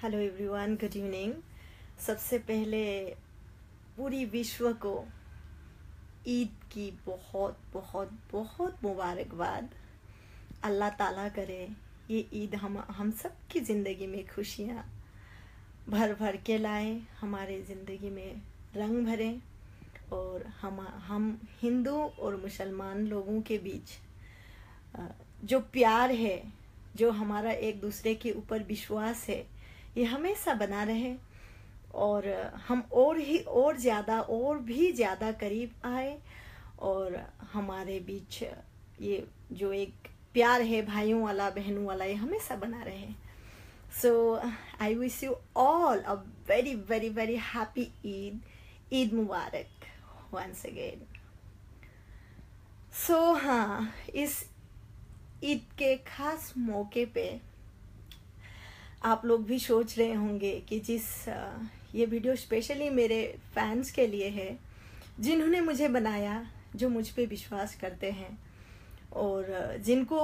Hello everyone, good evening. सबसे पहले पूरी विश्व को ईद की बहुत बहुत बहुत मुबारकबाद। अल्लाह ताला करे ये ईद हम सब की ज़िंदगी में खुशियाँ भर भर के लाए, हमारे ज़िंदगी में रंग भरे और हम हिंदू और मुसलमान लोगों के बीच जो प्यार है, जो हमारा एक दूसरे के ऊपर विश्वास है, ये हमेशा बना रहे और हम और भी ज़्यादा करीब आए और हमारे बीच ये जो एक प्यार है भाइयों वाला, बहनों वाला, ये हमेशा बना रहे। So I wish you all a very very very happy Eid मुबारक वंस अगेन। सो हाँ, इस ईद के खास मौके पे आप लोग भी सोच रहे होंगे कि ये वीडियो स्पेशली मेरे फैंस के लिए है, जिन्होंने मुझे बनाया, जो मुझ पे विश्वास करते हैं और जिनको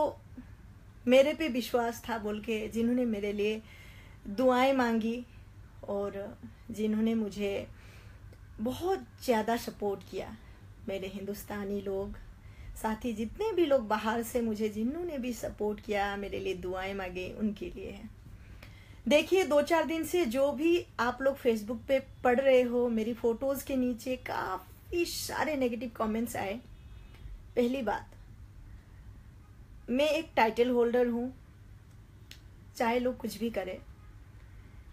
मेरे पे विश्वास था बोल के, जिन्होंने मेरे लिए दुआएं मांगी और जिन्होंने मुझे बहुत ज़्यादा सपोर्ट किया। मेरे हिंदुस्तानी लोग, साथ ही जितने भी लोग बाहर से मुझे जिन्होंने भी सपोर्ट किया, मेरे लिए दुआएं मांगे, उनके लिए है। देखिए, 2-4 दिन से जो भी आप लोग फेसबुक पे पढ़ रहे हो, मेरी फोटोज के नीचे काफी सारे नेगेटिव कमेंट्स आए। पहली बात, मैं एक टाइटल होल्डर हूं, चाहे लोग कुछ भी करे,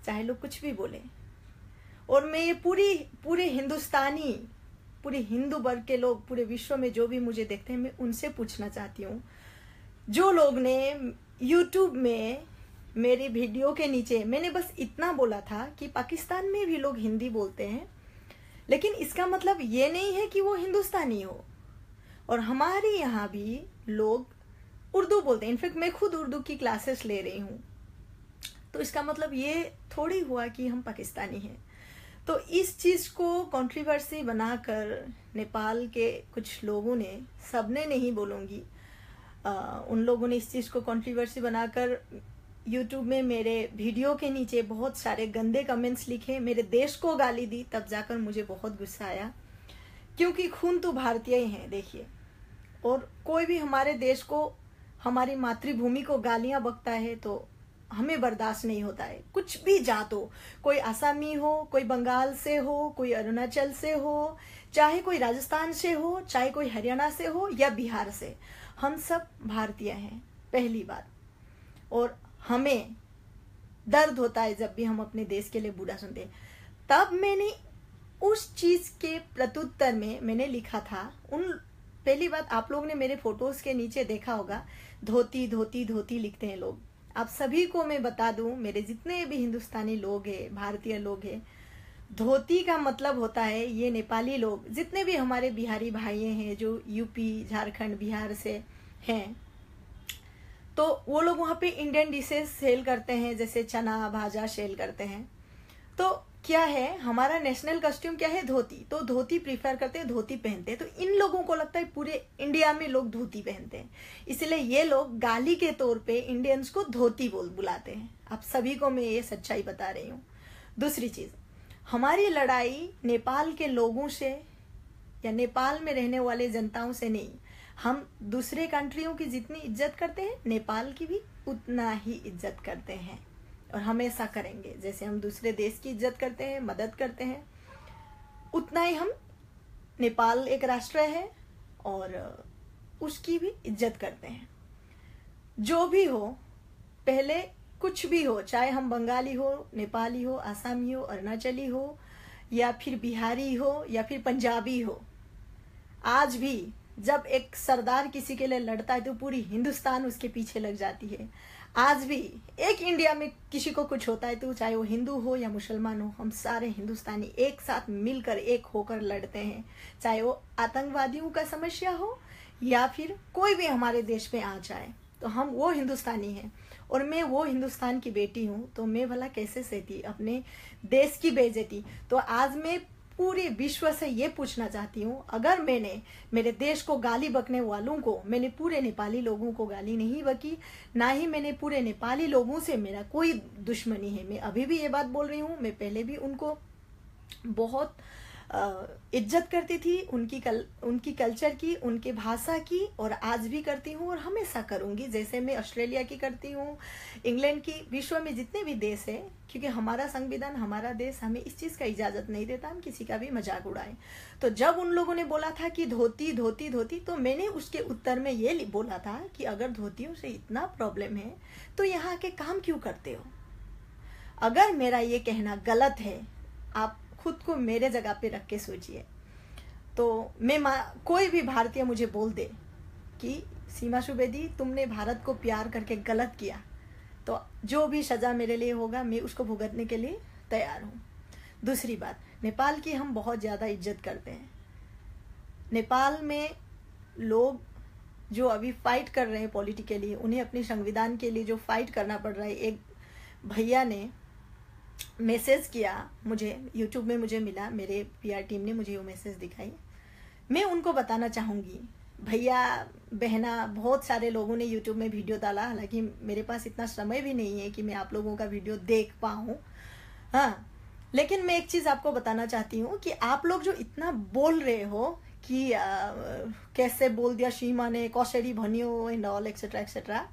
चाहे लोग कुछ भी बोले, और मैं ये पूरे हिंदुस्तानी, पूरे हिंदू वर्ग के लोग, पूरे विश्व में जो भी मुझे देखते हैं, मैं उनसे पूछना चाहती हूँ, जो लोग ने यूट्यूब में मेरी वीडियो के नीचे, मैंने बस इतना बोला था कि पाकिस्तान में भी लोग हिंदी बोलते हैं, लेकिन इसका मतलब ये नहीं है कि वो हिंदुस्तानी हो, और हमारे यहाँ भी लोग उर्दू बोलते हैं। इनफैक्ट मैं खुद उर्दू की क्लासेस ले रही हूँ, तो इसका मतलब ये थोड़ी हुआ कि हम पाकिस्तानी हैं। तो इस चीज को कंट्रोवर्सी बनाकर नेपाल के कुछ लोगों ने, सबने नहीं बोलूंगी, उन लोगों ने इस चीज को कंट्रोवर्सी बनाकर यूट्यूब में मेरे वीडियो के नीचे बहुत सारे गंदे कमेंट्स लिखे, मेरे देश को गाली दी। तब जाकर मुझे बहुत गुस्सा आया, क्योंकि खून तो भारतीय ही है। देखिए, और कोई भी हमारे देश को, हमारी मातृभूमि को गालियां बकता है तो हमें बर्दाश्त नहीं होता है। कुछ भी जात हो, कोई आसामी हो, कोई बंगाल से हो, कोई अरुणाचल से हो, चाहे कोई राजस्थान से हो, चाहे कोई हरियाणा से हो या बिहार से, हम सब भारतीय हैं, पहली बात। और हमें दर्द होता है जब भी हम अपने देश के लिए बुरा सुनते हैं। तब मैंने उस चीज के प्रत्युत्तर में मैंने लिखा था, पहली बात, आप लोग ने मेरे फोटोज के नीचे देखा होगा, धोती धोती धोती लिखते हैं लोग। आप सभी को मैं बता दूं, मेरे जितने भी हिंदुस्तानी लोग हैं, भारतीय लोग हैं, धोती का मतलब होता है, ये नेपाली लोग, जितने भी हमारे बिहारी भाई हैं जो यूपी, झारखंड, बिहार से हैं, तो वो लोग वहाँ पे इंडियन डिशेस सेल करते हैं, जैसे चना भाजा सेल करते हैं। तो क्या है, हमारा नेशनल कॉस्ट्यूम क्या है, धोती। तो धोती प्रीफर करते हैं, धोती पहनते हैं। तो इन लोगों को लगता है पूरे इंडिया में लोग धोती पहनते हैं, इसलिए ये लोग गाली के तौर पे इंडियंस को धोती बुलाते हैं। आप सभी को मैं ये सच्चाई बता रही हूँ। दूसरी चीज, हमारी लड़ाई नेपाल के लोगों से या नेपाल में रहने वाले जनताओं से नहीं। हम दूसरे कंट्रियों की जितनी इज्जत करते हैं, नेपाल की भी उतना ही इज्जत करते हैं और हमेशा करेंगे। जैसे हम दूसरे देश की इज्जत करते हैं, मदद करते हैं, उतना ही हम, नेपाल एक राष्ट्र है और उसकी भी इज्जत करते हैं। जो भी हो, पहले कुछ भी हो, चाहे हम बंगाली हो, नेपाली हो, आसामी हो, अरुणाचली हो, या फिर बिहारी हो, या फिर पंजाबी हो, आज भी जब एक सरदार किसी के लिए लड़ता है तो पूरी हिंदुस्तान उसके पीछे लग जाती है। आज भी एक इंडिया में किसी को कुछ होता है तो चाहे वो हिंदू हो या मुसलमान हो, हम सारे हिंदुस्तानी एक साथ मिलकर, एक होकर लड़ते हैं। चाहे वो आतंकवादियों का समस्या हो या फिर कोई भी हमारे देश में आ जाए, तो हम वो हिंदुस्तानी हैं। और मैं वो हिंदुस्तान की बेटी हूँ, तो मैं भला कैसे सहती अपने देश की बेइज्जती। तो आज मैं पूरे विश्व से ये पूछना चाहती हूँ, अगर मैंने मेरे देश को गाली बकने वालों को, मैंने पूरे नेपाली लोगों को गाली नहीं बकी, ना ही मैंने पूरे नेपाली लोगों से मेरा कोई दुश्मनी है। मैं अभी भी ये बात बोल रही हूँ, मैं पहले भी उनको बहुत इज्जत करती थी, उनकी कल्चर की, उनकी भाषा की, और आज भी करती हूँ और हमेशा करूँगी, जैसे मैं ऑस्ट्रेलिया की करती हूँ, इंग्लैंड की, विश्व में जितने भी देश है, क्योंकि हमारा संविधान, हमारा देश हमें इस चीज़ का इजाज़त नहीं देता हम किसी का भी मजाक उड़ाएं। तो जब उन लोगों ने बोला था कि धोती धोती धोती, तो मैंने उसके उत्तर में ये बोला था कि अगर धोतियों से इतना प्रॉब्लम है तो यहाँ के काम क्यों करते हो। अगर मेरा ये कहना गलत है, आप खुद को मेरे जगह पे रख के सोचिए। तो मैं कोई भी भारतीय मुझे बोल दे कि सीमा सुवेदी तुमने भारत को प्यार करके गलत किया, तो जो भी सजा मेरे लिए होगा मैं उसको भुगतने के लिए तैयार हूँ। दूसरी बात, नेपाल की हम बहुत ज़्यादा इज्जत करते हैं। नेपाल में लोग जो अभी फाइट कर रहे हैं पॉलिटिकली, उन्हें अपने संविधान के लिए जो फाइट करना पड़ रहा है, एक भैया ने मैसेज किया मुझे, यूट्यूब में मुझे मिला, मेरे पीआर टीम ने मुझे वो मैसेज दिखाई। मैं उनको बताना चाहूँगी, भैया बहना, बहुत सारे लोगों ने यूट्यूब में वीडियो डाला, हालांकि मेरे पास इतना समय भी नहीं है कि मैं आप लोगों का वीडियो देख पाऊँ, हाँ, लेकिन मैं एक चीज़ आपको बताना चाहती हूँ कि आप लोग जो इतना बोल रहे हो कि कैसे बोल दिया सीमा ने, कौशरी भनियो एंड ऑल एक्सेट्रा एक्सेट्रा,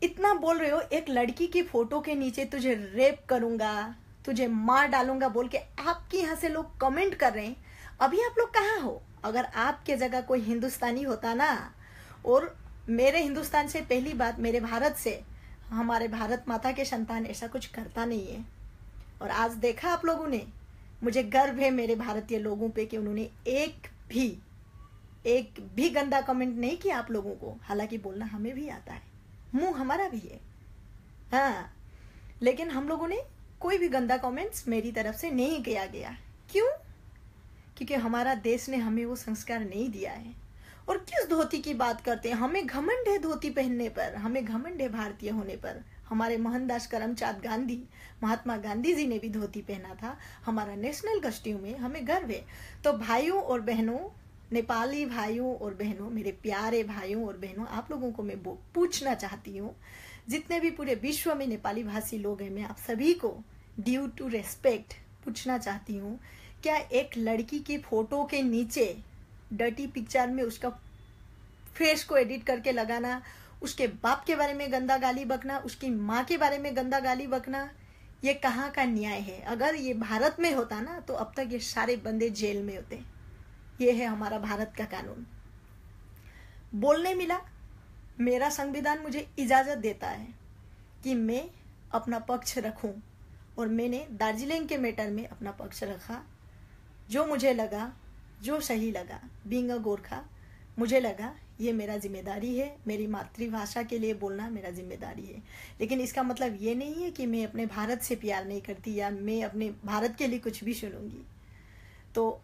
इतना बोल रहे हो, एक लड़की की फोटो के नीचे तुझे रेप करूंगा, तुझे मार डालूंगा बोल के आपके यहाँ से लोग कमेंट कर रहे हैं। अभी आप लोग कहाँ हो? अगर आपके जगह कोई हिंदुस्तानी होता ना, और मेरे हिंदुस्तान से, पहली बात मेरे भारत से, हमारे भारत माता के संतान ऐसा कुछ करता नहीं है। और आज देखा आप लोगों ने, मुझे गर्व है मेरे भारतीय लोगों पे कि उन्होंने एक भी गंदा कमेंट नहीं किया आप लोगों को। हालांकि बोलना हमें भी आता है, मुंह हमारा भी है, हाँ, लेकिन हम लोगों ने कोई भी गंदा कमेंट्स मेरी तरफ से नहीं किया गया। क्यों? क्योंकि हमारा देश ने हमें वो संस्कार नहीं दिया है। और किस धोती की बात करते हैं? हमें घमंड है धोती पहनने पर, हमें घमंड है भारतीय होने पर। हमारे मोहनदास करमचंद गांधी, महात्मा गांधी जी ने भी धोती पहना था, हमारा नेशनल कॉस्ट्यूम है, हमें गर्व है। तो भाइयों और बहनों, नेपाली भाइयों और बहनों, मेरे प्यारे भाइयों और बहनों, आप लोगों को मैं पूछना चाहती हूँ, जितने भी पूरे विश्व में नेपाली भाषी लोग हैं, मैं आप सभी को ड्यू टू रेस्पेक्ट पूछना चाहती हूँ, क्या एक लड़की की फोटो के नीचे डर्टी पिक्चर में उसका फेस को एडिट करके लगाना, उसके बाप के बारे में गंदा गाली बकना, उसकी माँ के बारे में गंदा गाली बकना, ये कहाँ का न्याय है? अगर ये भारत में होता ना, तो अब तक ये सारे बंदे जेल में होते। ये है हमारा भारत का कानून। बोलने मिला, मेरा संविधान मुझे इजाज़त देता है कि मैं अपना पक्ष रखूं, और मैंने दार्जिलिंग के मैटर में अपना पक्ष रखा। जो मुझे लगा, जो सही लगा, बीइंग अ गोरखा, मुझे लगा ये मेरा जिम्मेदारी है, मेरी मातृभाषा के लिए बोलना मेरा जिम्मेदारी है। लेकिन इसका मतलब ये नहीं है कि मैं अपने भारत से प्यार नहीं करती या मैं अपने भारत के लिए कुछ भी सुनूंगी। तो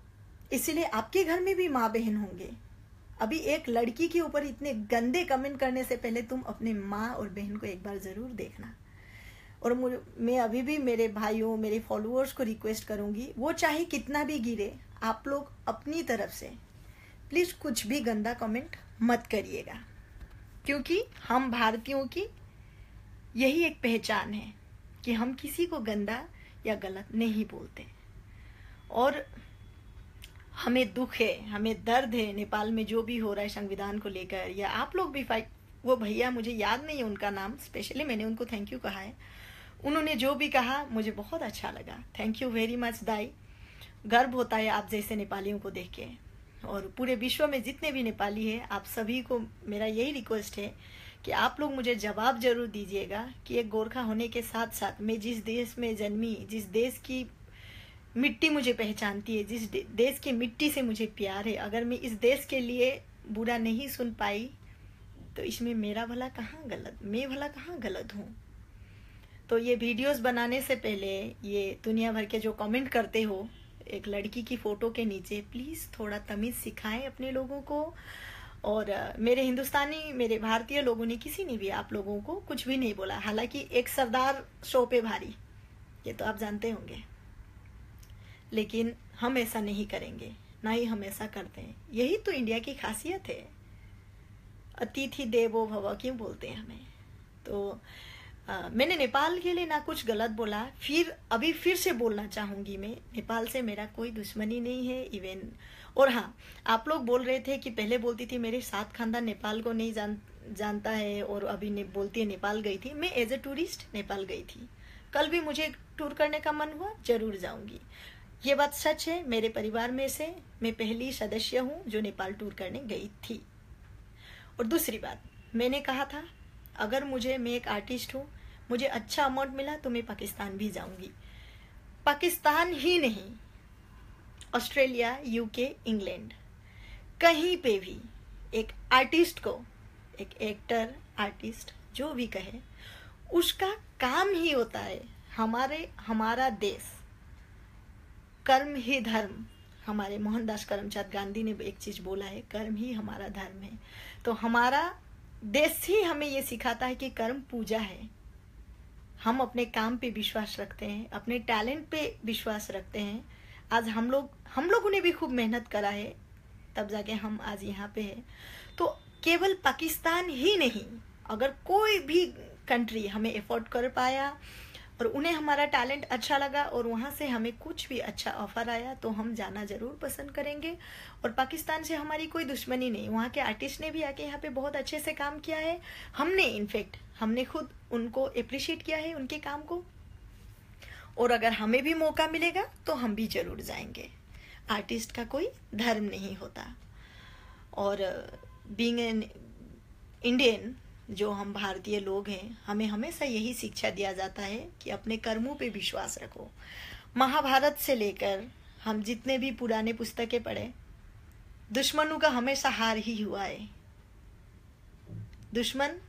इसीलिए आपके घर में भी माँ बहन होंगे। अभी एक लड़की के ऊपर इतने गंदे कमेंट करने से पहले तुम अपने माँ और बहन को एक बार ज़रूर देखना। और मैं अभी भी मेरे भाइयों, मेरे फॉलोअर्स को रिक्वेस्ट करूँगी, वो चाहे कितना भी गिरे, आप लोग अपनी तरफ से प्लीज़ कुछ भी गंदा कमेंट मत करिएगा, क्योंकि हम भारतीयों की यही एक पहचान है कि हम किसी को गंदा या गलत नहीं बोलते। और हमें दुख है, हमें दर्द है, नेपाल में जो भी हो रहा है संविधान को लेकर, या आप लोग भी फाइट, वो भैया मुझे याद नहीं है उनका नाम, स्पेशली मैंने उनको थैंक यू कहा है, उन्होंने जो भी कहा मुझे बहुत अच्छा लगा। थैंक यू वेरी मच दाई। गर्व होता है आप जैसे नेपालियों को देख के। और पूरे विश्व में जितने भी नेपाली हैं, आप सभी को मेरा यही रिक्वेस्ट है कि आप लोग मुझे जवाब जरूर दीजिएगा कि एक गोरखा होने के साथ साथ मैं जिस देश में जन्मी, जिस देश की मिट्टी मुझे पहचानती है, जिस देश की मिट्टी से मुझे प्यार है, अगर मैं इस देश के लिए बुरा नहीं सुन पाई तो इसमें मेरा भला कहाँ गलत, मैं भला कहाँ गलत हूँ। तो ये वीडियोस बनाने से पहले ये दुनिया भर के जो कमेंट करते हो एक लड़की की फ़ोटो के नीचे, प्लीज़ थोड़ा तमीज़ सिखाएं अपने लोगों को। और मेरे हिंदुस्तानी, मेरे भारतीय लोगों ने, किसी ने भी आप लोगों को कुछ भी नहीं बोला। हालांकि एक सरदार शो पे भारी, ये तो आप जानते होंगे, लेकिन हम ऐसा नहीं करेंगे, ना ही हम ऐसा करते हैं। यही तो इंडिया की खासियत है, अतिथि देवो भव क्यों बोलते हैं हमें। तो मैंने नेपाल के लिए ना कुछ गलत बोला, अभी फिर से बोलना चाहूंगी मैं, नेपाल से मेरा कोई दुश्मनी नहीं है इवन। और हाँ, आप लोग बोल रहे थे कि पहले बोलती थी मेरे 7 खानदान नेपाल को नहीं जानता है, और अभी बोलती है नेपाल गई थी। मैं एज ए टूरिस्ट नेपाल गई थी, कल भी मुझे टूर करने का मन हुआ, जरूर जाऊंगी। ये बात सच है, मेरे परिवार में से मैं पहली सदस्य हूँ जो नेपाल टूर करने गई थी। और दूसरी बात, मैंने कहा था अगर मैं एक आर्टिस्ट हूँ, मुझे अच्छा अमाउंट मिला तो मैं पाकिस्तान भी जाऊंगी। पाकिस्तान ही नहीं, ऑस्ट्रेलिया, यूके, इंग्लैंड, कहीं पे भी एक आर्टिस्ट को, एक एक्टर, आर्टिस्ट जो भी कहे, उसका काम ही होता है हमारा देश, कर्म ही धर्म। हमारे मोहनदास करमचंद गांधी ने एक चीज बोला है, कर्म ही हमारा धर्म है। तो हमारा देश ही हमें ये सिखाता है कि कर्म पूजा है। हम अपने काम पे विश्वास रखते हैं, अपने टैलेंट पे विश्वास रखते हैं। आज हम लोगों ने भी खूब मेहनत करा है, तब जाके हम आज यहाँ पे हैं। तो केवल पाकिस्तान ही नहीं, अगर कोई भी कंट्री हमें एफोर्ड कर पाया और उन्हें हमारा टैलेंट अच्छा लगा और वहां से हमें कुछ भी अच्छा ऑफर आया, तो हम जाना जरूर पसंद करेंगे। और पाकिस्तान से हमारी कोई दुश्मनी नहीं, वहाँ के आर्टिस्ट ने भी आके यहाँ पे बहुत अच्छे से काम किया है। हमने खुद उनको अप्रिशिएट किया है, उनके काम को। और अगर हमें भी मौका मिलेगा तो हम भी जरूर जाएंगे। आर्टिस्ट का कोई धर्म नहीं होता। और बीइंग एन इंडियन, जो हम भारतीय लोग हैं, हमें हमेशा यही शिक्षा दिया जाता है कि अपने कर्मों पे विश्वास रखो। महाभारत से लेकर हम जितने भी पुराने पुस्तकें पढ़े, दुश्मनों का हमेशा हार ही हुआ है। दुश्मन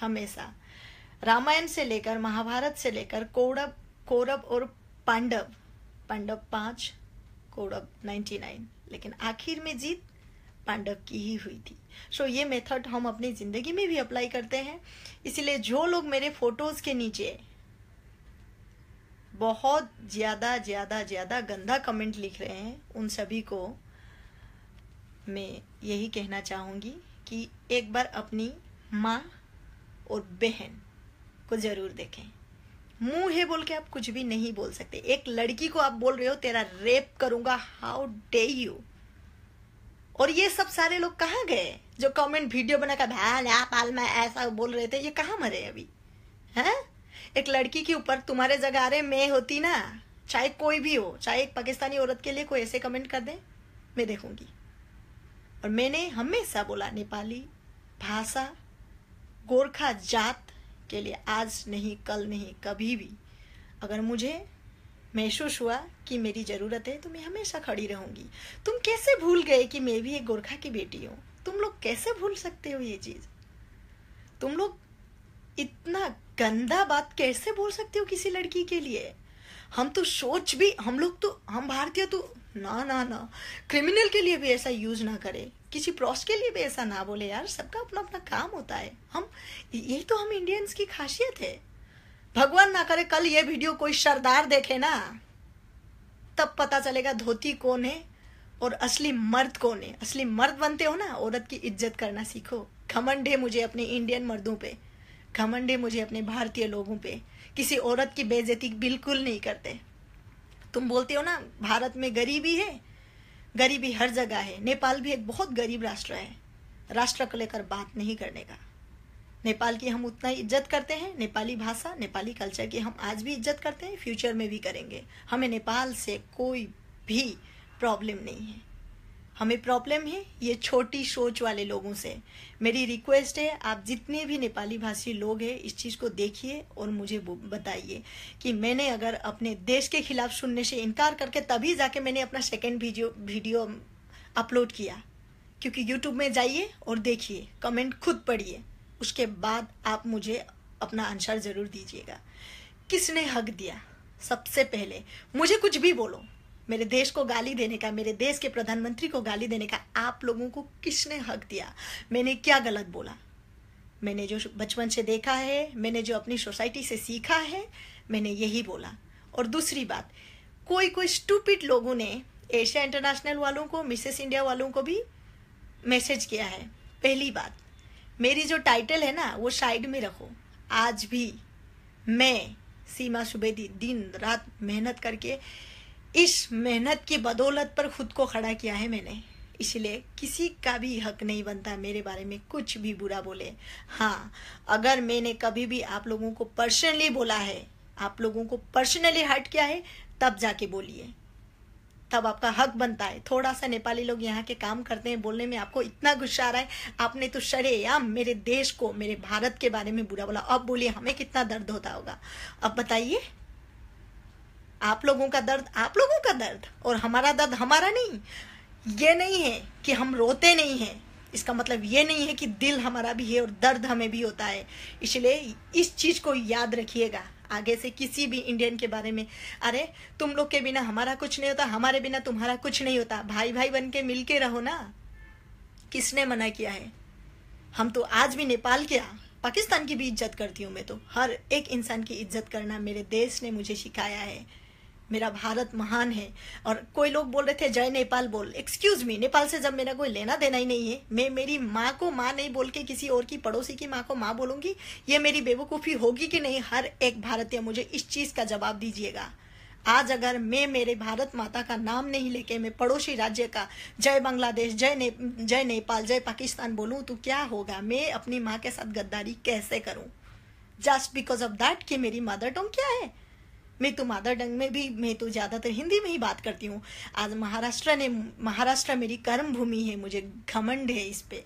हमेशा, रामायण से लेकर, महाभारत से लेकर, कौरव और पांडव 5, कौरव 99, लेकिन आखिर में जीत पांडव की ही हुई थी। सो ये मेथड हम अपनी जिंदगी में भी अप्लाई करते हैं। इसलिए जो लोग मेरे फोटोज के नीचे बहुत ज्यादा गंदा कमेंट लिख रहे हैं, उन सभी को मैं यही कहना चाहूंगी कि एक बार अपनी माँ और बहन को जरूर देखें। मुंह है बोल के आप कुछ भी नहीं बोल सकते। एक लड़की को आप बोल रहे हो तेरा रेप करूंगा, हाउ डे यू। और ये सब सारे लोग कहाँ गए जो कमेंट वीडियो बनाकर पाल में ऐसा बोल रहे थे? ये कहाँ मरे अभी हैं? एक लड़की के ऊपर तुम्हारे जगह मैं होती ना, चाहे कोई भी हो, चाहे एक पाकिस्तानी औरत के लिए कोई ऐसे कमेंट कर दे, मैं देखूंगी। और मैंने हमेशा बोला, नेपाली भाषा, गोरखा जात के लिए आज नहीं, कल नहीं, कभी भी अगर मुझे महसूस हुआ कि मेरी जरूरत है तो मैं हमेशा खड़ी रहूंगी। तुम कैसे भूल गए कि मैं भी एक गोरखा की बेटी हूं? तुम लोग कैसे भूल सकते हो ये चीज? तुम लोग इतना गंदा बात कैसे बोल सकते हो किसी लड़की के लिए? हम भारतीय तो ना क्रिमिनल के लिए भी ऐसा यूज ना करे, किसी प्रॉस के लिए भी ऐसा ना बोले यार। सबका अपना अपना काम होता है। यही तो हम इंडियंस की खासियत है। भगवान ना करे कल ये वीडियो कोई सरदार देखे ना, तब पता चलेगा धोती कौन है और असली मर्द कौन है। असली मर्द बनते हो ना, औरत की इज्जत करना सीखो। घमंड है मुझे अपने इंडियन मर्दों पे, घमंड है मुझे अपने भारतीय लोगों पे। किसी औरत की बेइज्जती बिल्कुल नहीं करते। तुम बोलते हो ना भारत में गरीबी है, गरीबी हर जगह है। नेपाल भी एक बहुत गरीब राष्ट्र है। राष्ट्र को लेकर बात नहीं करने का। नेपाल की हम उतना ही इज्जत करते हैं। नेपाली भाषा, नेपाली कल्चर की हम आज भी इज्जत करते हैं, फ्यूचर में भी करेंगे। हमें नेपाल से कोई भी प्रॉब्लम नहीं है। हमें प्रॉब्लम है ये छोटी सोच वाले लोगों से। मेरी रिक्वेस्ट है, आप जितने भी नेपाली भाषी लोग हैं इस चीज़ को देखिए और मुझे बताइए कि मैंने अगर अपने देश के खिलाफ सुनने से इनकार करके तभी जाके मैंने अपना सेकेंड वीडियो अपलोड किया। क्योंकि यूट्यूब में जाइए और देखिए, कमेंट खुद पढ़िए, उसके बाद आप मुझे अपना आंसर जरूर दीजिएगा। किसने हक दिया? सबसे पहले मुझे कुछ भी बोलो, मेरे देश को गाली देने का, मेरे देश के प्रधानमंत्री को गाली देने का आप लोगों को किसने हक दिया? मैंने क्या गलत बोला? मैंने जो बचपन से देखा है, मैंने जो अपनी सोसाइटी से सीखा है, मैंने यही बोला। और दूसरी बात, कोई कोई स्टूपिड लोगों ने एशिया इंटरनेशनल वालों को, मिसेस इंडिया वालों को भी मैसेज किया है। पहली बात, मेरी जो टाइटल है ना वो साइड में रखो। आज भी मैं सीमा सुवेदी दिन रात मेहनत करके इस मेहनत की बदौलत पर खुद को खड़ा किया है मैंने, इसलिए किसी का भी हक नहीं बनता मेरे बारे में कुछ भी बुरा बोले। हाँ, अगर मैंने कभी भी आप लोगों को पर्सनली बोला है, आप लोगों को पर्सनली हर्ट किया है, तब जाके बोलिए, तब आपका हक बनता है। थोड़ा सा नेपाली लोग यहाँ के काम करते हैं, बोलने में आपको इतना गुस्सा आ रहा है, आपने तो शरेआम मेरे देश को, मेरे भारत के बारे में बुरा बोला। अब बोलिए हमें कितना दर्द होता होगा। अब बताइए, आप लोगों का दर्द आप लोगों का दर्द और हमारा दर्द हमारा नहीं। ये नहीं है कि हम रोते नहीं हैं, इसका मतलब ये नहीं है कि दिल हमारा भी है और दर्द हमें भी होता है। इसलिए इस चीज को याद रखिएगा आगे से किसी भी इंडियन के बारे में। अरे तुम लोग के बिना हमारा कुछ नहीं होता, हमारे बिना तुम्हारा कुछ नहीं होता। भाई भाई बन के मिल के रहो ना, किसने मना किया है? हम तो आज भी नेपाल क्या पाकिस्तान की भी इज्जत करती हूँ। मैं तो हर एक इंसान की इज्जत करना मेरे देश ने मुझे सिखाया है। मेरा भारत महान है। और कोई लोग बोल रहे थे जय नेपाल बोल। एक्सक्यूज मी, नेपाल से जब मेरा कोई लेना देना ही नहीं है, मैं मेरी माँ को माँ नहीं बोल के किसी और की पड़ोसी की माँ को माँ बोलूंगी, ये मेरी बेवकूफ़ी होगी कि नहीं? हर एक भारतीय मुझे इस चीज़ का जवाब दीजिएगा। आज अगर मैं मेरे भारत माता का नाम नहीं लेके मैं पड़ोसी राज्य का जय बांग्लादेश, जय नेपाल, जय पाकिस्तान बोलूँ तो क्या होगा? मैं अपनी माँ के साथ गद्दारी कैसे करूँ? जस्ट बिकॉज ऑफ दैट कि मेरी मदर टंग क्या है। मैं तो मदर टंग में भी मैं तो ज़्यादातर हिंदी में ही बात करती हूँ। आज महाराष्ट्र मेरी कर्म भूमि है, मुझे घमंड है इस पे,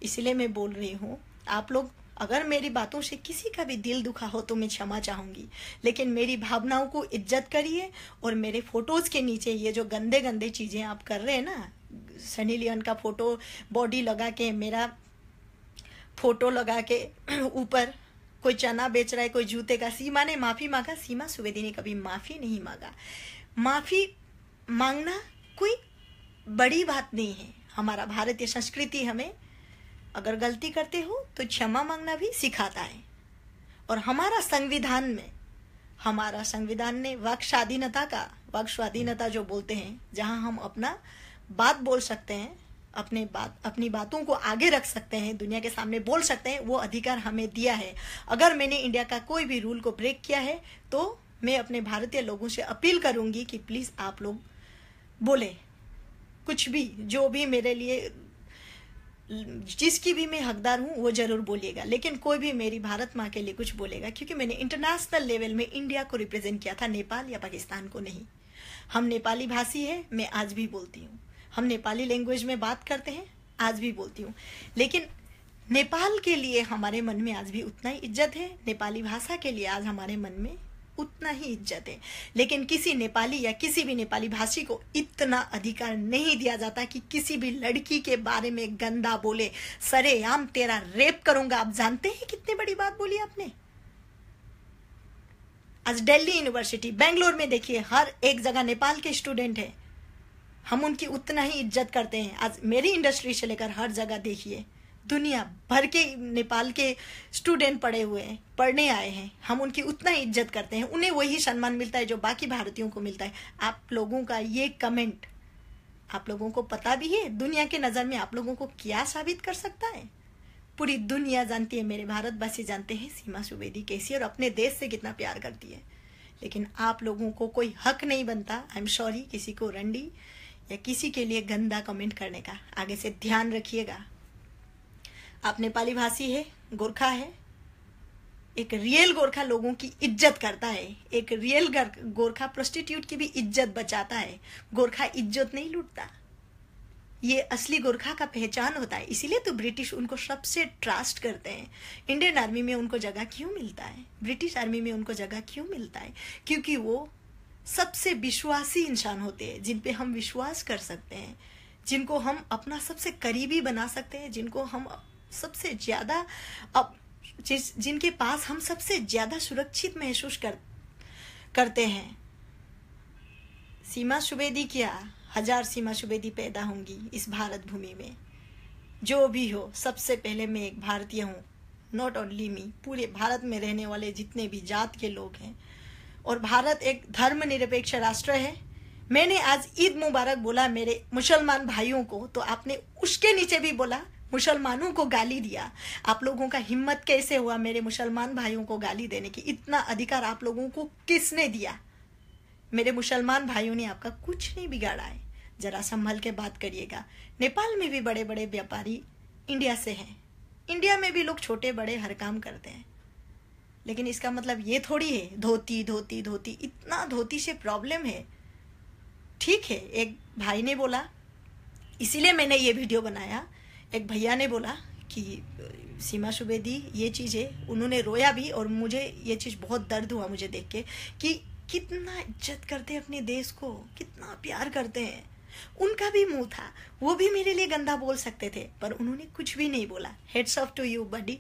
इसलिए मैं बोल रही हूँ। आप लोग अगर मेरी बातों से किसी का भी दिल दुखा हो तो मैं क्षमा चाहूँगी, लेकिन मेरी भावनाओं को इज्जत करिए। और मेरे फोटोज़ के नीचे ये जो गंदे गंदे चीज़ें आप कर रहे हैं ना, सनी लियोन का फोटो बॉडी लगा के, मेरा फोटो लगा के ऊपर कोई चना बेच रहा है, कोई जूते का। सीमा ने माफ़ी मांगा, सीमा सुवेदी ने कभी माफ़ी नहीं मांगा। माफ़ी मांगना कोई बड़ी बात नहीं है। हमारा भारतीय संस्कृति हमें अगर गलती करते हो तो क्षमा मांगना भी सिखाता है। और हमारा संविधान ने वाक स्वाधीनता जो बोलते हैं, जहां हम अपना बात बोल सकते हैं, अपनी बातों को आगे रख सकते हैं, दुनिया के सामने बोल सकते हैं, वो अधिकार हमें दिया है। अगर मैंने इंडिया का कोई भी रूल को ब्रेक किया है तो मैं अपने भारतीय लोगों से अपील करूंगी कि प्लीज़ आप लोग बोले कुछ भी, जो भी मेरे लिए जिसकी भी मैं हकदार हूँ वो जरूर बोलिएगा, लेकिन कोई भी मेरी भारत माँ के लिए कुछ बोलेगा, क्योंकि मैंने इंटरनेशनल लेवल में इंडिया को रिप्रेजेंट किया था, नेपाल या पाकिस्तान को नहीं। हम नेपाली भाषी है, मैं आज भी बोलती हूँ। हम नेपाली लैंग्वेज में बात करते हैं, आज भी बोलती हूँ। लेकिन नेपाल के लिए हमारे मन में आज भी उतना ही इज्जत है, नेपाली भाषा के लिए आज हमारे मन में उतना ही इज्जत है। लेकिन किसी नेपाली या किसी भी नेपाली भाषी को इतना अधिकार नहीं दिया जाता कि किसी भी लड़की के बारे में गंदा बोले। सरेआम तेरा रेप करूंगा। आप जानते हैं कितनी बड़ी बात बोली आपने? आज दिल्ली यूनिवर्सिटी, बेंगलोर में देखिए, हर एक जगह नेपाल के स्टूडेंट है, हम उनकी उतना ही इज्जत करते हैं। आज मेरी इंडस्ट्री से लेकर हर जगह देखिए, दुनिया भर के नेपाल के स्टूडेंट पढ़ने आए हैं, हम उनकी उतना ही इज्जत करते हैं, उन्हें वही सम्मान मिलता है जो बाकी भारतीयों को मिलता है। आप लोगों का ये कमेंट आप लोगों को पता भी है दुनिया के नज़र में आप लोगों को क्या साबित कर सकता है? पूरी दुनिया जानती है, मेरे भारतवासी जानते हैं सीमा सुवेदी कैसी और अपने देश से कितना प्यार करती है। लेकिन आप लोगों को कोई हक नहीं बनता, आई एम सॉरी, किसी को रंडी या किसी के लिए गंदा कमेंट करने का। आगे से ध्यान रखिएगा। आप नेपाली भाषी है, गोरखा है, एक रियल गोरखा लोगों की इज्जत करता है। एक रियल गोरखा प्रोस्टिट्यूट की भी इज्जत बचाता है। गोरखा इज्जत नहीं लूटता, ये असली गोरखा का पहचान होता है। इसीलिए तो ब्रिटिश उनको सबसे ट्रस्ट करते हैं। इंडियन आर्मी में उनको जगह क्यों मिलता है, ब्रिटिश आर्मी में उनको जगह क्यों मिलता है? क्योंकि वो सबसे विश्वासी इंसान होते हैं, जिन पे हम विश्वास कर सकते हैं, जिनको हम अपना सबसे करीबी बना सकते हैं, जिनको हम सबसे ज़्यादा जिनके पास हम सबसे ज़्यादा सुरक्षित महसूस करते हैं। सीमा सुवेदी क्या, 1000 सीमा सुवेदी पैदा होंगी इस भारत भूमि में। जो भी हो, सबसे पहले मैं एक भारतीय हूँ, नॉट ओनली मी, पूरे भारत में रहने वाले जितने भी जात के लोग हैं और भारत एक धर्मनिरपेक्ष राष्ट्र है। मैंने आज ईद मुबारक बोला मेरे मुसलमान भाइयों को, तो आपने उसके नीचे भी बोला मुसलमानों को गाली दिया। आप लोगों का हिम्मत कैसे हुआ मेरे मुसलमान भाइयों को गाली देने की? इतना अधिकार आप लोगों को किसने दिया? मेरे मुसलमान भाइयों ने आपका कुछ नहीं बिगाड़ा है। जरा संभल के बात करिएगा। नेपाल में भी बड़े बड़े व्यापारी इंडिया से हैं। इंडिया में भी लोग छोटे बड़े हर काम करते हैं, लेकिन इसका मतलब ये थोड़ी है धोती धोती धोती। इतना धोती से प्रॉब्लम है। ठीक है, एक भाई ने बोला, इसीलिए मैंने ये वीडियो बनाया। एक भैया ने बोला कि सीमा सुवेदी ये चीज़ है, उन्होंने रोया भी, और मुझे ये चीज़ बहुत दर्द हुआ मुझे देख के कि कितना इज्जत करते हैं अपने देश को, कितना प्यार करते हैं। उनका भी मुंह था, वो भी मेरे लिए गंदा बोल सकते थे, पर उन्होंने कुछ भी नहीं बोला। Heads off to you buddy,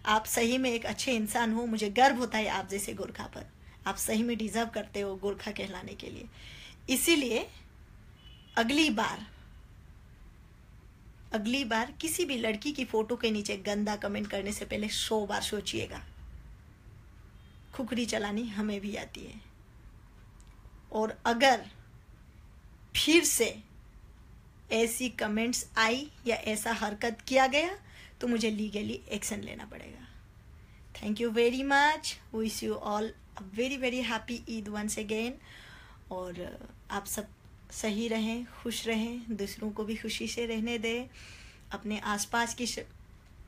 आप सही में एक अच्छे इंसान हो। मुझे गर्व होता है आप जैसे गोरखा पर। आप सही में डिजर्व करते हो गोरखा कहलाने के लिए। इसीलिए अगली बार किसी भी लड़की की फोटो के नीचे गंदा कमेंट करने से पहले 100 बार सोचिएगा। खुखरी चलानी हमें भी आती है, और अगर फिर से ऐसी कमेंट्स आई या ऐसा हरकत किया गया तो मुझे लीगली एक्शन लेना पड़ेगा। Thank you very much. Wish you all a very very happy Eid once again. और आप सब सही रहें, खुश रहें, दूसरों को भी खुशी से रहने दें, अपने आसपास की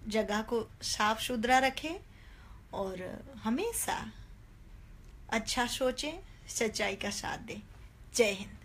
जगह को साफ सुथरा रखें, और हमेशा अच्छा सोचें, सच्चाई का साथ दें। जय हिंद।